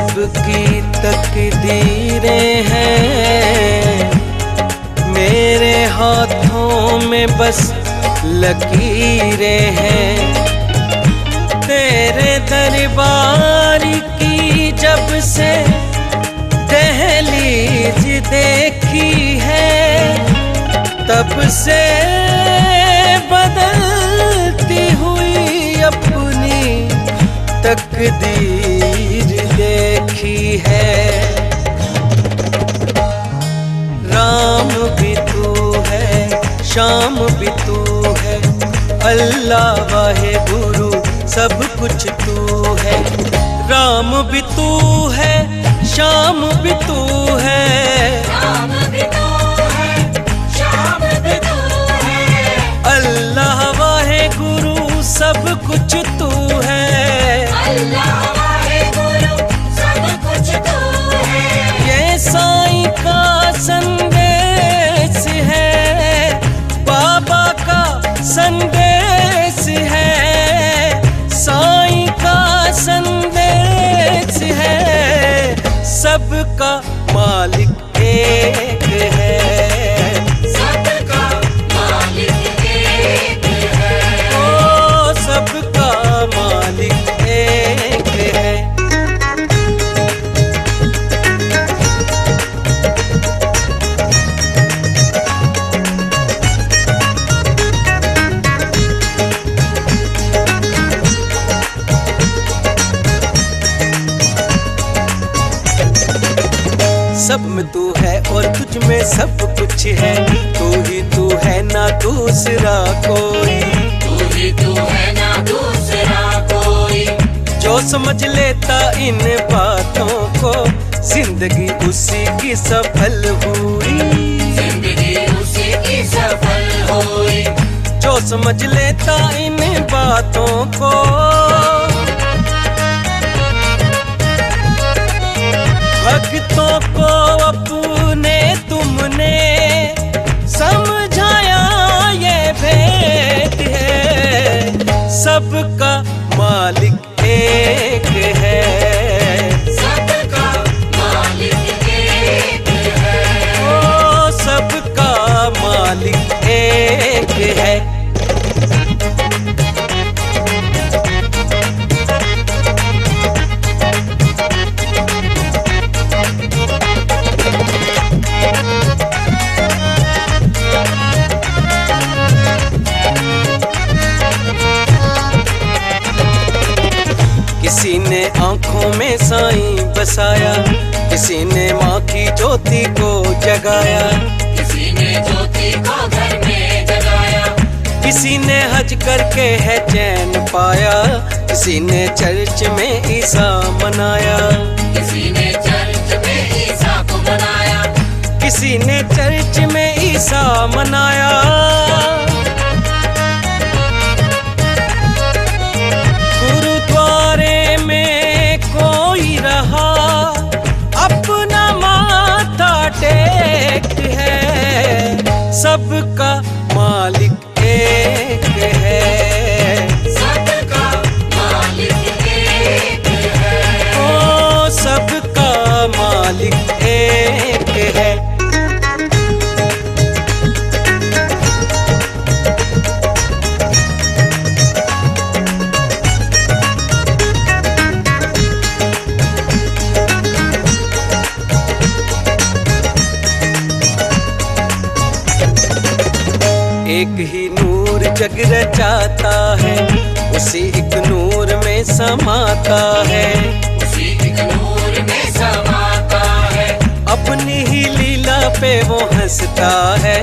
सबकी तकदीरें हैं, मेरे हाथों में बस लकीरें हैं। तेरे दरबार की जब से दहलीज देखी है, तब से बदलती हुई अपनी तकदीर देखी है। राम भी तू है, शाम भी तू है, अल्लाह वाहे गुरु सब कुछ तू है। राम भी तू है, शाम भी तू है, राम भी तू है, शाम भी तू है, अल्लाह वाहे गुरु सब कुछ तू है, अल्लाह वाहे गुरु सब कुछ तू है। ये साईं का संदेश है, बाबा का संदेश है, साईं का संदेश है, सबका मालिक एक है, सबका मालिक एक है, ओ सबका मालिक एक है। सब में तू है और तुझ में सब कुछ है, तू है ना दूसरा कोई, तू है ना दूसरा कोई। जो समझ लेता इन बातों को जिंदगी उसी की सफल हुई, जिंदगी उसी की सफल हुई। जो समझ लेता इन बातों को भक्तों को अपने तुमने समझाया ये भेद है, सबका मालिक एक है, सबका मालिक एक है, ओ सबका मालिक एक है। किसी ने आंखों में साईं बसाया, किसी ने माँ की ज्योति को जगाया, किसी ने ज्योति को घर में जगाया, किसी ने हज करके है चैन पाया, किसी ने चर्च में ईसा मनाया, किसी ने चर्च में ईसा को मनाया, किसी ने चर्च में ईसा मनाया। गुरुद्वारे में कोई रहा अपना माथा टेक है, सबका मालिक एक है, सबका मालिक एक है, ओ सबका मालिक एक है। एक ही नूर जग रचाता है, उसी एक नूर में समाता है, उसी एक नूर में समाता है, अपनी ही लीला पे वो हंसता है,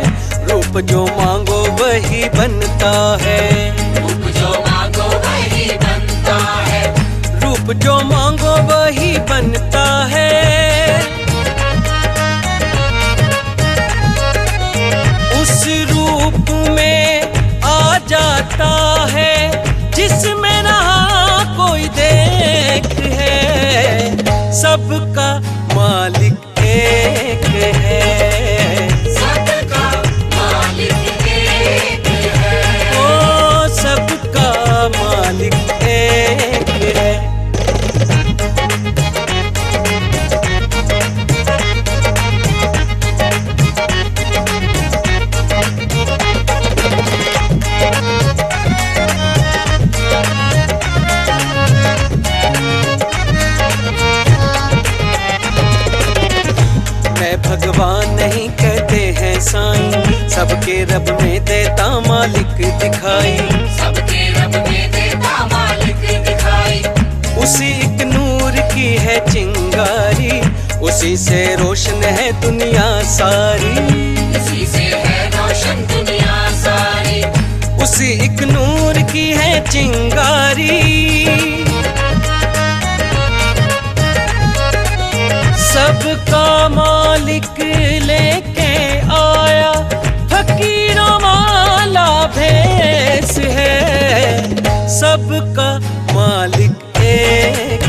रूप जो मांगो वही बनता है, रूप जो मांगो वही बनता है, रूप जो मांगो वही बनता है। उस रूप में आ जाता है जिसमें ना कोई देख है, सबका मालिक एक है, सबका मालिक एक है, ओ सबका मालिक एक है। सबके रब में देता मालिक दिखाई, सबके रब में देता मालिक दिखाई। उसी एक नूर की है चिंगारी, उसी से रोशन है दुनिया सारी, उसी से है रोशन दुनिया सारी। उसी एक नूर की है चिंगारी। सबका मालिक लेके आया फकीरों वाला भेस है, सबका मालिक एक